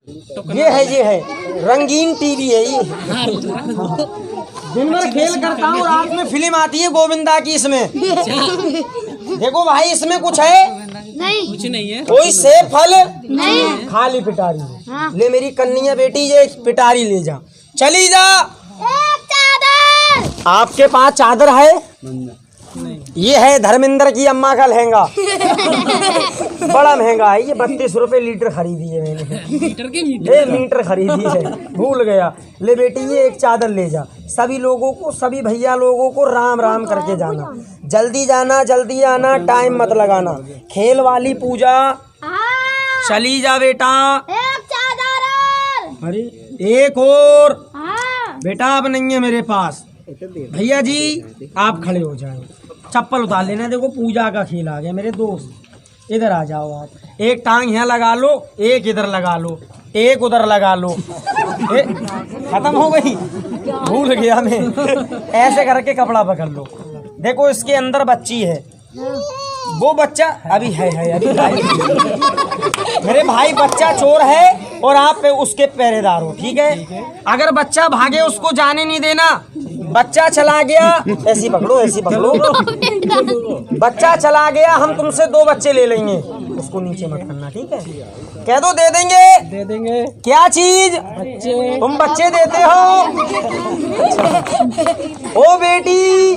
ये है रंगीन टीवी है ये। दिन भर खेल करता हूँ, रात में फिल्म आती है गोविंदा की। इसमें देखो भाई, इसमें कुछ है नहीं, कुछ नहीं है। कोई सेब फल नहीं, खाली पिटारी। हाँ। ले मेरी कन्या बेटी, ये पिटारी ले जा, चली जा। एक चादर। आपके पास चादर है? ये है धर्मेंद्र की अम्मा का लहंगा। बड़ा महंगा है ये, 32 रुपए लीटर खरीदी है मैंने। मीटर के मीटर खरीदी है, भूल गया। ले बेटी, ये एक चादर ले जा। सभी लोगों को, सभी भैया लोगों को राम राम करके जाना। जल्दी जाना, जल्दी आना, टाइम मत लगाना। खेल वाली पूजा, हाँ। चली जा बेटा। एक चादर। अरे एक और। हाँ। बेटा अब नहीं है मेरे पास। भैया जी आप खड़े हो जाए, चप्पल उतार लेना। देखो पूजा का खेल आ गया मेरे दोस्त। इधर आ जाओ आप। एक टांग यहाँ लगा लो, एक इधर लगा लो, एक उधर लगा लो। खत्म हो गई, भूल गया मैं। ऐसे करके कपड़ा पकड़ लो। देखो इसके अंदर बच्ची है, वो बच्चा अभी है अभी भाई। मेरे भाई बच्चा चोर है और आप उसके पहरेदार हो, ठीक है। अगर बच्चा भागे उसको जाने नहीं देना। बच्चा चला गया, ऐसी पकड़ो, ऐसी पकड़ो। बच्चा चला गया, हम तुमसे 2 बच्चे ले लेंगे। उसको नीचे मत करना, ठीक है। कह दो दे देंगे। क्या चीज? बच्चे। तुम बच्चे देते हो? ओ बेटी,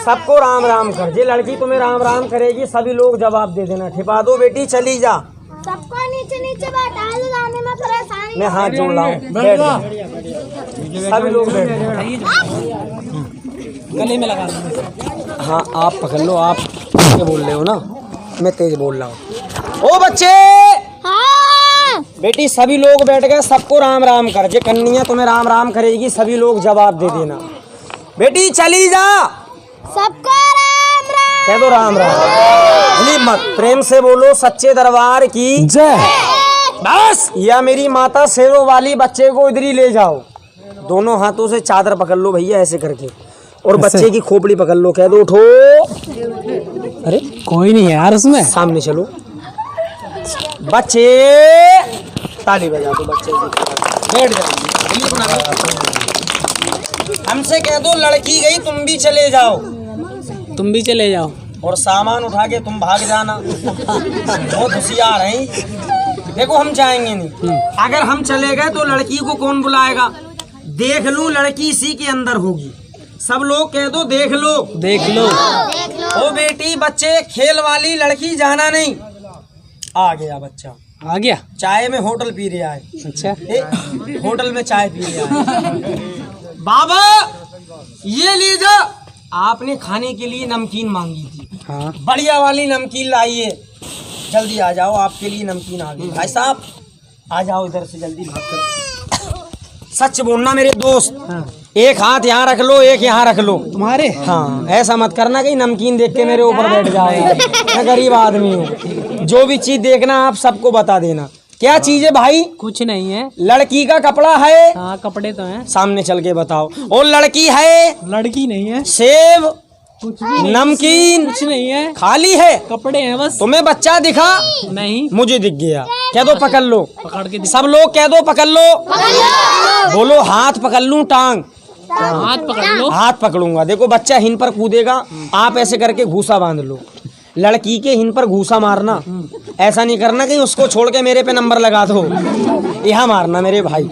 सबको राम राम कर। ये लड़की तुम्हें राम राम करेगी, सभी लोग जवाब दे देना। ठिपा दो बेटी, चली जा। सबको नीचे नीचे बैठा लो, जाने में परेशानी। मैं हाथ जोड़ रहा हूँ, बैठ जा। सभी लोग बैठ गले में लगा दो। हाँ आप पकड़ लो। आप ये बोल रहे हो ना, मैं तेज बोल रहा हूँ। ओ बच्चे, हाँ। बेटी सभी लोग बैठ गए, सबको राम राम कर। जे कन्या तुम्हें राम राम करेगी, सभी लोग जवाब दे देना। बेटी चली जा। सबको राम राम। कह दो राम राम। हिली मत, प्रेम से बोलो सच्चे दरबार की जय। बस। या मेरी माता शेरों वाली, बच्चे को इधर ही ले जाओ। दोनों हाथों से चादर पकड़ लो भैया, ऐसे करके, और बच्चे की खोपड़ी पकड़ लो। कह दो उठो। अरे कोई नहीं है यार उसमें। सामने चलो बच्चे, ताली बजा दो बच्चे की। बैठ जाओ। हमसे कह दो लड़की गई, तुम भी चले जाओ। तुम भी चले जाओ और सामान उठा के तुम भाग जाना। बहुत होशियार हैं। देखो हम जाएंगे नहीं। अगर हम चले गए तो लड़की को कौन बुलाएगा? देख लूं लड़की इसी के अंदर होगी। सब लोग कह दो देख लो। देख लो। ओ बेटी बच्चे, खेल वाली लड़की जाना नहीं। आ गया बच्चा, आ गया। चाय में होटल पी रहा है। अच्छा, होटल में चाय पी रहा है। बाबा ये लीजिए, आपने खाने के लिए नमकीन मांगी थी। हाँ। बढ़िया वाली नमकीन लाइए। जल्दी आ जाओ, आपके लिए नमकीन आ गई। भाई साहब आ जाओ इधर से जल्दी भागकर। सच बोलना मेरे दोस्त। हाँ। एक हाथ यहाँ रख लो, एक यहाँ रख लो। तुम्हारे? हाँ, ऐसा मत करना कि नमकीन देख के मेरे ऊपर बैठ जाओ। मैं गरीब आदमी हूँ। जो भी चीज देखना आप सबको बता देना। क्या चीज है भाई? कुछ नहीं है। लड़की का कपड़ा है? हाँ कपड़े तो हैं। सामने चल के बताओ। और लड़की है? लड़की नहीं है। सेब, कुछ भी नमकीन कुछ नहीं है। खाली है। कपड़े हैं बस। तुम्हें बच्चा दिखा? नहीं। मुझे दिख गया। कह दो पकड़ लो। पकड़ के सब लोग कह दो पकड़ लो। बोलो हाथ पकड़ लूं टांग? हाथ पकड़ लो। हाथ पकड़ूंगा। देखो बच्चा हिन पर कूदेगा, आप ऐसे करके घूसा बांध लो। लड़की के हिन पर घूसा मारना। ऐसा नहीं करना कि उसको छोड़ के मेरे पे नंबर लगा दो। यहाँ मारना मेरे भाई।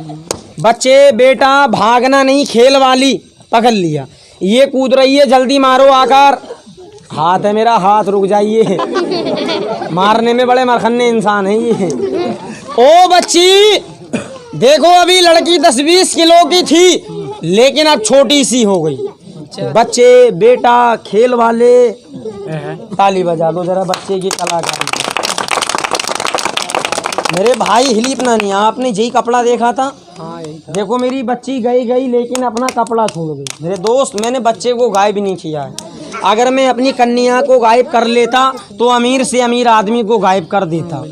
बच्चे बेटा भागना नहीं, खेल वाली पकड़ लिया। ये कूद रही है, जल्दी मारो आकर। हाथ है मेरा, हाथ रुक जाइए। मारने में बड़े मरखन्ने इंसान है ये। ओ बच्ची देखो, अभी लड़की 10-20 किलो की थी, लेकिन अब छोटी सी हो गई। बच्चे बेटा खेल वाले, ताली बजा दो जरा बच्चे की कलाकारी। मेरे भाई हिलीपना नहीं, आपने यही कपड़ा देखा था। हाँ यही था। देखो मेरी बच्ची गई लेकिन अपना कपड़ा छोड़ गई। मेरे दोस्त, मैंने बच्चे को गायब नहीं किया है। अगर मैं अपनी कन्या को गायब कर लेता तो अमीर से अमीर आदमी को गायब कर देता।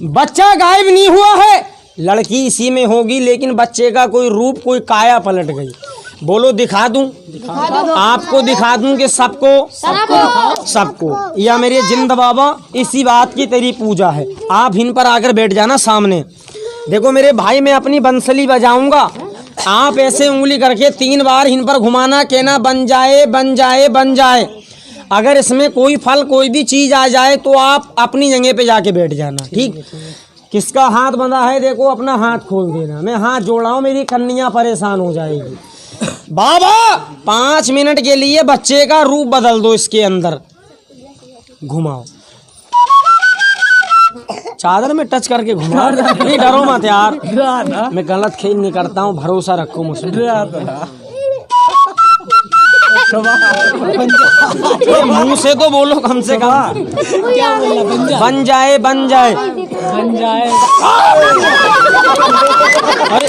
बच्चा गायब नहीं हुआ है, लड़की इसी में होगी, लेकिन बच्चे का कोई रूप, कोई काया पलट गई। बोलो दिखा दूं? आपको दिखा दूं कि सबको या मेरे जिंद बाबा, इसी बात की तेरी पूजा है। आप इन पर आकर बैठ जाना सामने। देखो मेरे भाई, मैं अपनी बंसली बजाऊंगा, आप ऐसे उंगली करके 3 बार इन पर घुमाना, कहना बन जाए बन जाए बन जाए। अगर इसमें कोई फल कोई भी चीज आ जाए तो आप अपनी जगह पे जाके बैठ जाना, ठीक। किसका हाथ बंधा है देखो, अपना हाथ खोल देना। मैं हाथ जोड़ रहा हूँ, मेरी कन्या परेशान हो जाएगी। बाबा 5 मिनट के लिए बच्चे का रूप बदल दो, इसके अंदर घुमाओ, चादर में टच करके घुमाओ। नहीं डरो मत यार, मैं गलत खेल नहीं करता हूँ, भरोसा रखो मुझसे। मुंह से तो बोलो कम से कम। बन जाए बन जाए बन जाए। अरे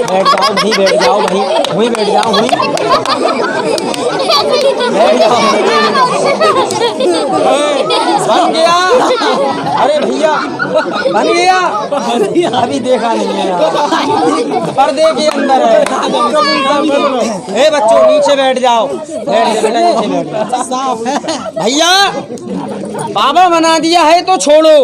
बैठ जाओ भाई, बैठ जाओ भाई, वहीं बैठ जाओ, वहीं बैठ जाओ। बन गया। अरे भैया बन गया, अभी देखा नहीं है यार, पर्दे के अंदर है। ए बच्चों नीचे बैठ जाओ, बैठ जा बेटा, नीचे बैठ जाओ। भैया बाबा बना दिया है तो छोड़ो।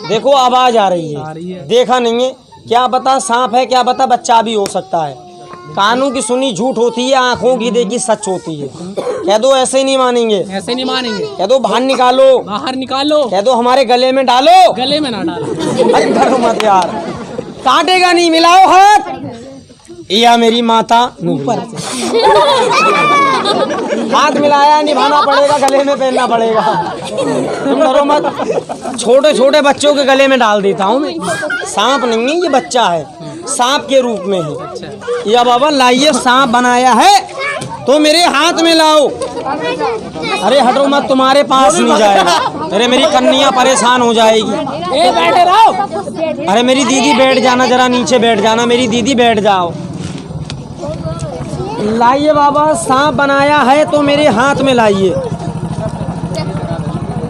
देखो आवाज आ रही है, देखा नहीं है, क्या पता सांप है, क्या पता बच्चा भी हो सकता है। कानों की सुनी झूठ होती है, आंखों की देखी सच होती है। कह दो ऐसे नहीं मानेंगे, ऐसे नहीं मानेंगे। कह दो बाहर निकालो, बाहर निकालो। कह दो हमारे गले में डालो, गले में ना डालो। अरे डरो मत यार, काटेगा नहीं, मिलाओ हाथ। या मेरी माता ऊपर हाथ मिलाया, निभाना पड़ेगा, गले में पहनना पड़ेगा। तुम डरो मत, छोटे छोटे बच्चों के गले में डाल देता हूँ मैं। सांप नहीं है ये, बच्चा है, सांप के रूप में है। या बाबा लाइए, सांप बनाया है तो मेरे हाथ में लाओ। अरे हटो मत, तुम्हारे पास नहीं जाएगा। अरे मेरी कन्या परेशान हो जाएगी। ए बैठे रहो। अरे मेरी दीदी बैठ जाना, जरा नीचे बैठ जाना, मेरी दीदी बैठ जाओ। लाइए बाबा, सांप बनाया है तो मेरे हाथ में लाइए।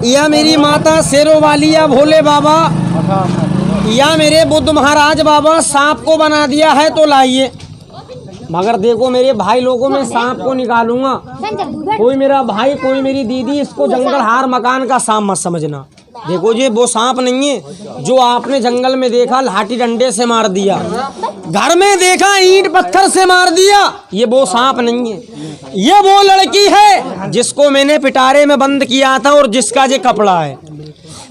या मेरी माता शेरों वाली, या भोले बाबा, या मेरे बुद्ध महाराज बाबा, सांप को बना दिया है तो लाइए। मगर देखो मेरे भाई लोगों में सांप को निकालूंगा। कोई मेरा भाई, कोई मेरी दीदी, इसको जंगल हार मकान का सांप मत समझना। देखो ये वो सांप नहीं है जो आपने जंगल में देखा, लाठी डंडे से मार दिया, घर में देखा ईंट पत्थर से मार दिया, ये वो सांप नहीं है। ये वो लड़की है जिसको मैंने पिटारे में बंद किया था और जिसका ये कपड़ा है।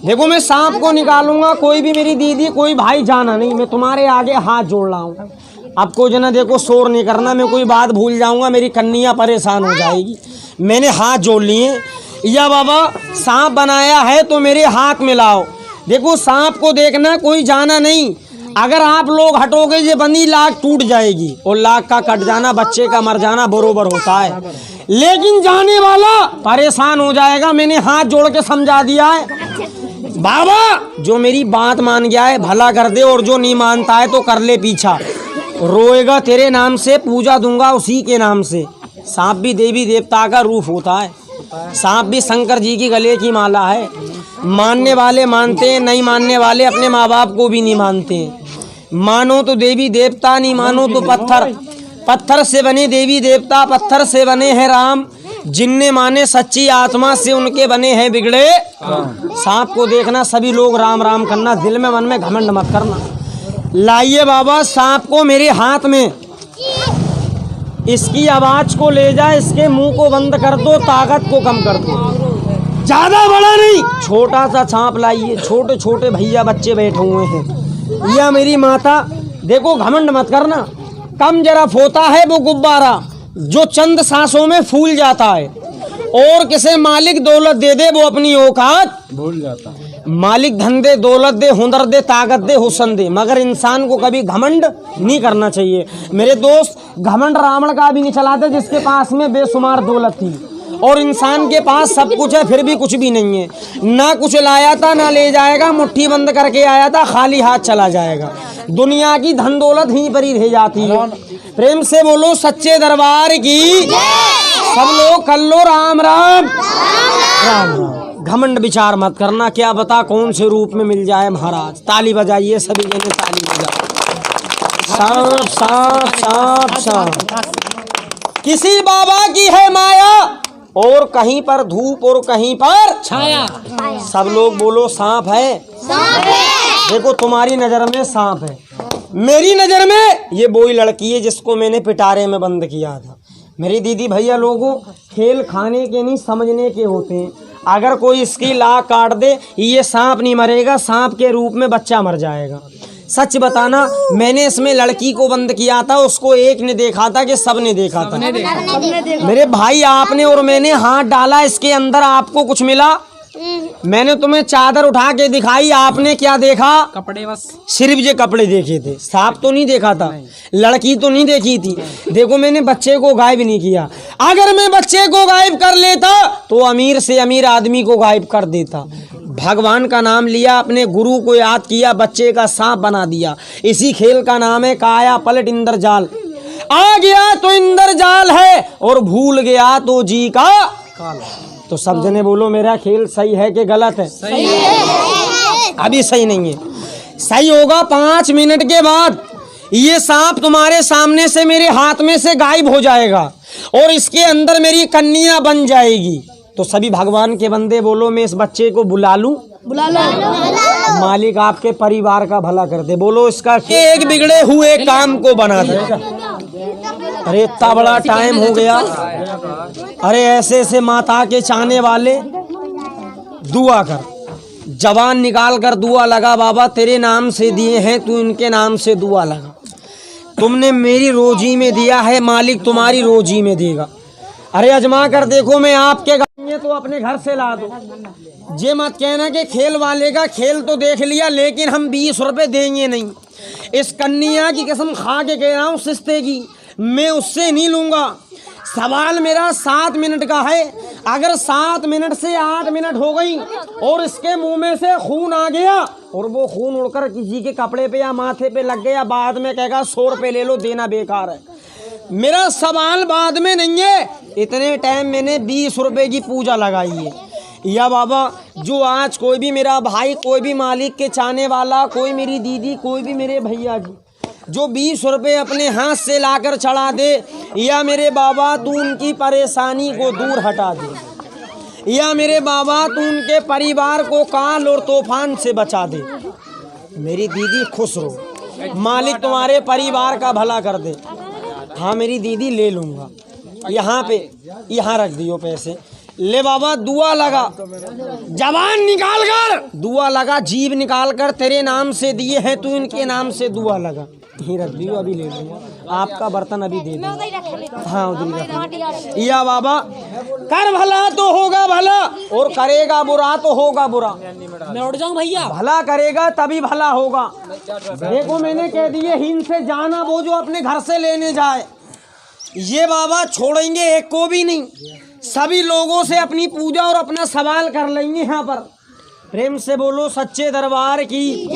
देखो मैं सांप को निकालूंगा, कोई भी मेरी दीदी कोई भाई जाना नहीं, मैं तुम्हारे आगे हाथ जोड़ रहा हूँ। आपको जो ना देखो शोर नहीं करना, मैं कोई बात भूल जाऊंगा, मेरी कन्या परेशान हो जाएगी। मैंने हाथ जोड़ लिए। या बाबा सांप बनाया है तो मेरे हाथ में लाओ। देखो सांप को देखना, कोई जाना नहीं। अगर आप लोग हटोगे ये बंदी लाख टूट जाएगी और लाख का कट जाना, बच्चे का मर जाना बरोबर होता है। लेकिन जाने वाला परेशान हो जाएगा। मैंने हाथ जोड़ के समझा दिया है। बाबा जो मेरी बात मान गया है भला कर दे, और जो नहीं मानता है तो कर ले पीछा। रोएगा तेरे नाम से, पूजा दूंगा उसी के नाम से। सांप भी देवी देवता का रूप होता है, सांप भी शंकर जी की गले की माला है। मानने वाले मानते हैं, नहीं मानने वाले अपने माँ बाप को भी नहीं मानते। मानो तो देवी देवता, नहीं मानो तो पत्थर। पत्थर से बने देवी देवता, पत्थर से बने हैं राम। जिनने माने सच्ची आत्मा से, उनके बने हैं बिगड़े। सांप को देखना, सभी लोग राम राम करना, दिल में मन में घमंड मत करना। लाइए बाबा सांप को मेरे हाथ में। इसकी आवाज को ले जा, इसके मुंह को बंद कर दो, ताकत को कम कर दो। ज्यादा बड़ा नहीं, छोटा सा सांप लाइए। छोटे छोटे भैया बच्चे बैठे हुए हैं। या मेरी माता देखो, घमंड मत करना। कम जरा होता है वो गुब्बारा जो चंद सांसों में फूल जाता है, और किसे मालिक दौलत दे दे वो अपनी औकात भूल जाता है। मालिक धन दे, दौलत दे, हुनर दे, ताकत दे, हुस्न दे, मगर इंसान को कभी घमंड नहीं करना चाहिए। मेरे दोस्त घमंड रावण का भी नहीं चलाते जिसके पास में बेशुमार दौलत थी, और इंसान के पास सब कुछ है फिर भी कुछ भी नहीं है। ना कुछ लाया था ना ले जाएगा, मुट्ठी बंद करके आया था खाली हाथ चला जाएगा। दुनिया की धन दौलत ही पर ही रह जाती है। प्रेम से बोलो सच्चे दरबार की। सब लोग कर लो राम राम राम राम। घमंड विचार मत करना, क्या बता कौन से रूप में मिल जाए महाराज। ताली बजाइए सभी जने, ताली बजाओ। सांप सांप सांप सांप किसी बाबा की है माया, और कहीं पर धूप और कहीं पर छाया। सब लोग बोलो सांप है। देखो तुम्हारी नजर में सांप है, मेरी नजर में ये वही लड़की है जिसको मैंने पिटारे में बंद किया था। मेरी दीदी भैया लोगों, खेल खाने के नहीं समझने के होते हैं। अगर कोई इसकी लाख काट दे, ये सांप नहीं मरेगा, सांप के रूप में बच्चा मर जाएगा। सच बताना, मैंने इसमें लड़की को बंद किया था, उसको एक ने देखा था कि सब ने देखा था? मेरे भाई, आपने और मैंने हाथ डाला इसके अंदर, आपको कुछ मिला? मैंने तुम्हें चादर उठा के दिखाई, आपने क्या देखा? कपड़े बस, सिर्फ ये कपड़े देखे थे, सांप तो नहीं देखा था, लड़की तो नहीं देखी थी। देखो मैंने बच्चे को गायब नहीं किया। अगर मैं बच्चे को गायब कर लेता तो अमीर से अमीर आदमी को गायब कर देता। भगवान का नाम लिया, अपने गुरु को याद किया, बच्चे का सांप बना दिया। इसी खेल का नाम है काया पलट इंद्रजाल। आ गया तो इंद्रजाल है और भूल गया तो जी का काला। तो सब जने बोलो, मेरा खेल सही है कि गलत है? सही है। अभी सही नहीं है, सही होगा 5 मिनट के बाद। ये सांप तुम्हारे सामने से मेरे हाथ में से गायब हो जाएगा और इसके अंदर मेरी कन्या बन जाएगी। तो सभी भगवान के बंदे बोलो, मैं इस बच्चे को बुला लूं? बुला लो। मालिक आपके परिवार का भला कर दे। बोलो, इसका एक बिगड़े हुए काम को बना देगा। अरे इतना बड़ा टाइम हो गया। अरे ऐसे ऐसे माता के चाहने वाले, दुआ कर, जवान निकाल कर दुआ लगा। बाबा तेरे नाम से दिए हैं, तू इनके नाम से दुआ लगा। तुमने मेरी रोजी में दिया है, मालिक तुम्हारी रोजी में देगा। अरे अजमा कर देखो, मैं आपके गाँव तो अपने घर से ला दो। ये मत कहना कि खेल वाले का खेल तो देख लिया, लेकिन हम 20 रुपए देंगे नहीं। इस कन्या की कसम खा के कह रहा हूँ, सिस्ते की, मैं उससे नहीं लूंगा। सवाल मेरा 7 मिनट का है। अगर 7 मिनट से 8 मिनट हो गई और इसके मुंह में से खून आ गया और वो खून उड़कर किसी के कपड़े पे या माथे पे लग गया, बाद में कहेगा 100 रुपये ले लो, देना बेकार है। मेरा सवाल बाद में नहीं है, इतने टाइम मैंने 20 रुपये की पूजा लगाई है। या बाबा, जो आज कोई भी मेरा भाई, कोई भी मालिक के चाहने वाला, कोई मेरी दीदी, कोई भी मेरे भैया जी, जो 20 रुपये अपने हाथ से लाकर चढ़ा दे, या मेरे बाबा तू उनकी परेशानी को दूर हटा दे, या मेरे बाबा तू उनके परिवार को काल और तूफान से बचा दे। मेरी दीदी खुश रहो, मालिक तुम्हारे परिवार का भला कर दे। हाँ मेरी दीदी, ले लूँगा। यहाँ पे, यहाँ रख दियो पैसे। ले बाबा, दुआ लगा, जवान निकाल कर दुआ लगा, जीभ निकाल कर, तेरे नाम से दिए हैं, तू इनके नाम से दुआ लगा। यहीं रख दियो, अभी ले लूँगा। आपका बर्तन अभी दे दूँगा। हाँ उधर रख। या बाबा, कर भला तो होगा भला, और करेगा बुरा तो होगा बुरा। मैं उठ जाऊं भैया? भला करेगा तभी भला होगा। देखो मैंने कह दिए, हिंद से जाना वो जो अपने घर से लेने जाए। ये बाबा छोड़ेंगे एक को भी नहीं, सभी लोगों से अपनी पूजा और अपना सवाल कर लेंगे। यहाँ पर प्रेम से बोलो, सच्चे दरबार की।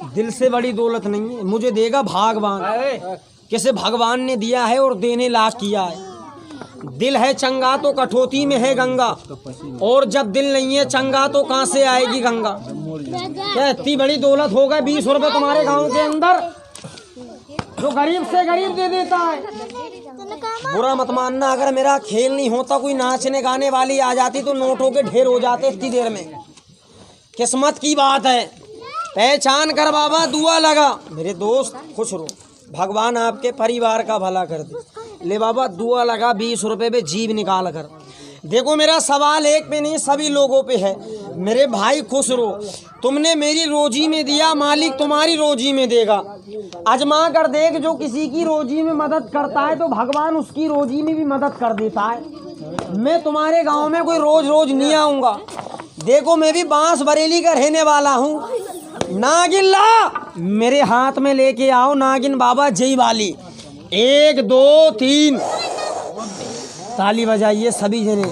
दिल से बड़ी दौलत नहीं है, मुझे देगा भगवान। किसे भगवान ने दिया है और देने लायक किया है। दिल है चंगा तो कठौती में है गंगा, और जब दिल नहीं है चंगा तो कहाँ से आएगी गंगा? क्या इतनी बड़ी दौलत हो गई? 20 रुपये तुम्हारे गांव के अंदर जो गरीब से गरीब दे देता है। बुरा मत मानना, अगर मेरा खेल नहीं होता, कोई नाचने गाने वाली आ जाती तो नोटों के ढेर हो जाते इतनी देर में। किस्मत की बात है, पहचान कर बाबा, दुआ लगा। मेरे दोस्त खुश रहो, भगवान आपके परिवार का भला कर दे। ले बाबा, दुआ लगा, 20 रुपये पे जीभ निकाल कर। देखो मेरा सवाल एक पे नहीं, सभी लोगों पे है। मेरे भाई खुश रहो, तुमने मेरी रोजी में दिया, मालिक तुम्हारी रोजी में देगा। आजमा कर देख, जो किसी की रोजी में मदद करता है तो भगवान उसकी रोजी में भी मदद कर देता है। मैं तुम्हारे गांव में कोई रोज रोज नहीं आऊँगा। देखो मैं भी बांस बरेली का रहने वाला हूँ। नागिन ला, मेरे हाथ में लेके आओ नागिन बाबा जय वाली। 1 2 3 ताली बजाइए सभी जने।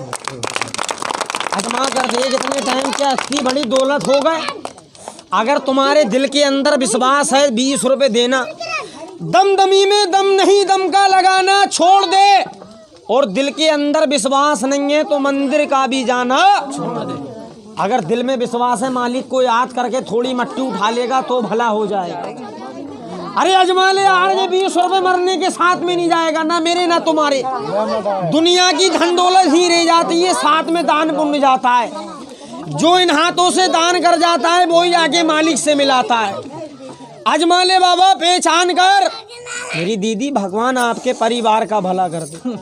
आजमा कर देख, इतने टाइम क्या इतनी बड़ी दौलत हो गए। अगर तुम्हारे दिल के अंदर विश्वास है, 20 रुपये देना। दमदमी में दम नहीं, दम का लगाना छोड़ दे। और दिल के अंदर विश्वास नहीं है तो मंदिर का भी जाना छोड़ दे। अगर दिल में विश्वास है, मालिक को याद करके थोड़ी मट्टी उठा लेगा तो भला हो जाएगा। अरे अजमा ले यार, ये 20 रुपये मरने के साथ में नहीं जाएगा, ना मेरे ना तुम्हारे। दुनिया की धन दौलत ही रह जाती है, साथ में दान पुण्य जाता है। जो इन हाथों से दान कर जाता है वही आगे मालिक से मिलाता है। अजमा ले बाबा, पहचान कर। मेरी दीदी, भगवान आपके परिवार का भला कर दे।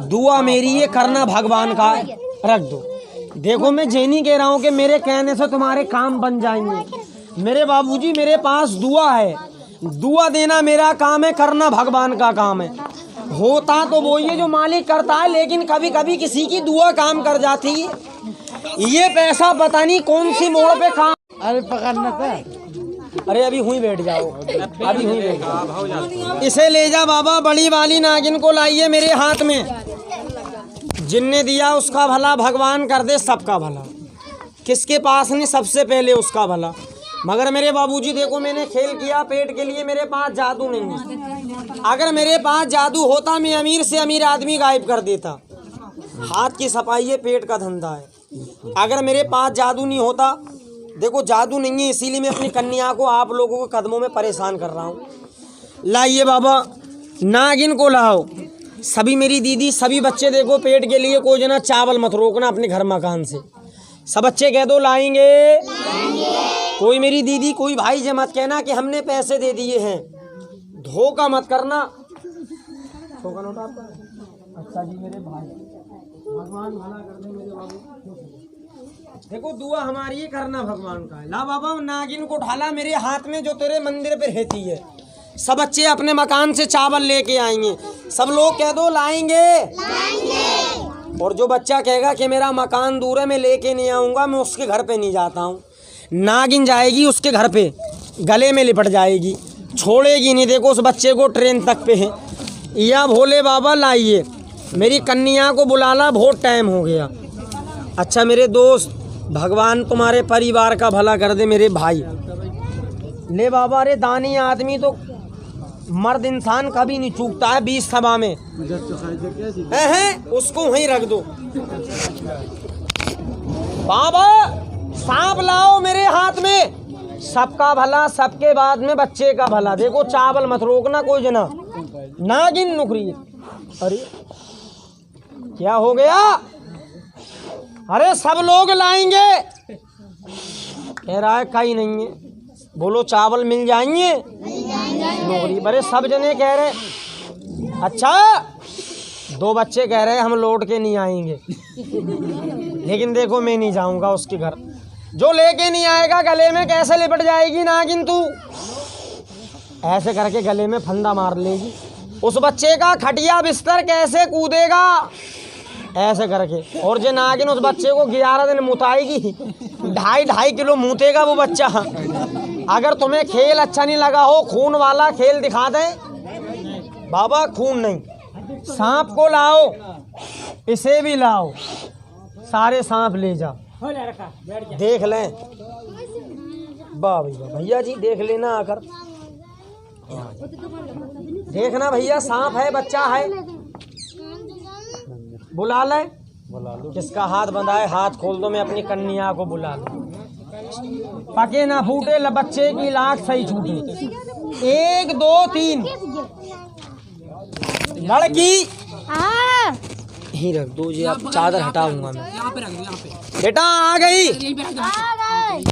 दुआ मेरी ये करना भगवान का है, रख दो। देखो मैं ये नहीं कह रहा हूँ कि मेरे कहने से तुम्हारे काम बन जाएंगे। मेरे बाबूजी, मेरे पास दुआ है, दुआ देना मेरा काम है, करना भगवान का काम है। होता तो वो ये जो मालिक करता है, लेकिन कभी कभी किसी की दुआ काम कर जाती है। ये पैसा पता नहीं कौन सी मोड़ पे काम। अरे पकड़ना था। अरे अभी हुई बैठ जाओ, अभी हुई बैठ जाओ। इसे ले जा बाबा, बड़ी वाली नागिन को लाइए मेरे हाथ में। जिनने दिया उसका भला भगवान कर दे सबका भला। किसके पास नहीं, सबसे पहले उसका भला। मगर मेरे बाबूजी देखो, मैंने खेल किया पेट के लिए, मेरे पास जादू नहीं है। अगर मेरे पास जादू होता मैं अमीर से अमीर आदमी गायब कर देता। हाथ की सफाई ये पेट का धंधा है। अगर मेरे पास जादू नहीं होता, देखो जादू नहीं है, इसीलिए मैं अपनी कन्या को आप लोगों के कदमों में परेशान कर रहा हूँ। लाइए बाबा, नागिन को लाओ। सभी मेरी दीदी, सभी बच्चे देखो, पेट के लिए कोई जना चावल मत रोकना अपने घर मकान से। सब बच्चे कह दो लाएंगे। कोई मेरी दीदी, कोई भाई जे मत कहना कि हमने पैसे दे दिए हैं। धोखा मत करना। धोखा नोट आपका? अच्छा जी मेरे भाई, भगवान भला कर दे मेरे बाबू। देखो दुआ हमारी ये करना भगवान का है। ला बाबा, नागिन को ढाला मेरे हाथ में जो तेरे मंदिर पे रहती है। सब बच्चे अपने मकान से चावल लेके आएंगे। सब लोग कह दो लाएंगे। और जो बच्चा कहेगा कि मेरा मकान दूर है, मैं लेके नहीं आऊँगा, मैं उसके घर पे नहीं जाता हूँ, नागिन जाएगी उसके घर पे, गले में लिपट जाएगी, छोड़ेगी नहीं। देखो उस बच्चे को ट्रेन तक पे है। या भोले बाबा लाइए, मेरी कन्या को बुलाना, बहुत टाइम हो गया। अच्छा मेरे दोस्त, भगवान तुम्हारे परिवार का भला कर दे मेरे भाई। ले बाबा, अरे दानी आदमी तो मर्द इंसान कभी नहीं चूकता है। 20 सभा में है, उसको वहीं रख दो। बाबा सांप लाओ मेरे हाथ में। सबका भला, सबके बाद में बच्चे का भला। देखो चावल मत रोकना कोई जना। नागिन नुकरी। अरे क्या हो गया? अरे सब लोग लाएंगे। कह रहा है कहीं नहीं है। बोलो चावल मिल जाएंगे? नौकरी। बड़े सब जने कह रहे। अच्छा 2 बच्चे कह रहे हम लौट के नहीं आएंगे। लेकिन देखो मैं नहीं जाऊंगा उसके घर। जो लेके नहीं आएगा गले में कैसे लिपट जाएगी नागिन तू। ऐसे करके गले में फंदा मार लेगी। उस बच्चे का खटिया बिस्तर कैसे कूदेगा, ऐसे करके। और जो नागिन उस बच्चे को 11 दिन मुताएगी। 2.5 किलो मूतेगा वो बच्चा। अगर तुम्हें खेल अच्छा नहीं लगा हो, खून वाला खेल दिखा दे बाबा। खून नहीं, सांप को लाओ, इसे भी लाओ, सारे सांप ले जाओ। देख लें भैया जी, देख लेना आकर। देखना भैया, सांप है, बच्चा है। बुला ले। किसका हाथ बंधा है, हाथ खोल दो, मैं अपनी कन्या को बुला लूं। पके ना फूटे, बच्चे की लाख सही छूटे। 1 2 3 लड़की ही रख दो जी। आप चादर हटाऊंगा मैं। यहाँ पे रख दो, यहाँ पे। बेटा आ गई।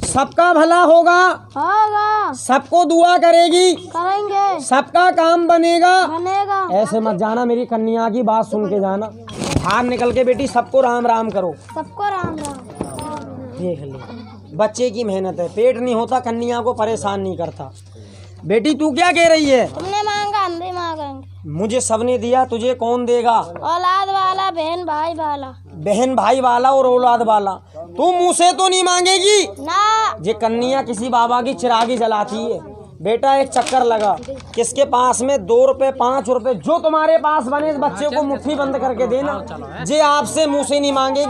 सबका भला होगा, सबको दुआ करेगी, करेंगे, सबका काम बनेगा। बनेगा। ऐसे मत जाना, मेरी कन्या की बात सुन के जाना। बाहर निकल के बेटी सबको राम राम करो। सबको राम राम। देख ले, बच्चे की मेहनत है। पेट नहीं होता कन्या को परेशान नहीं करता। बेटी तू क्या कह रही है? तुमने मांगा हम भी मांगेंगे। मुझे सबने दिया, तुझे कौन देगा? औलाद वाला, बहन भाई वाला। बहन भाई वाला और औलाद वाला। तू मुँह से तो नहीं मांगेगी ना। ये कन्या किसी बाबा की चिरागी जलाती है। बेटा एक चक्कर लगा, किसके पास में 2 रुपए 5 रुपए जो तुम्हारे पास बने, इस बच्चे को मुट्ठी बंद करके देना। जे आपसे मुँह से नहीं मांगेगी।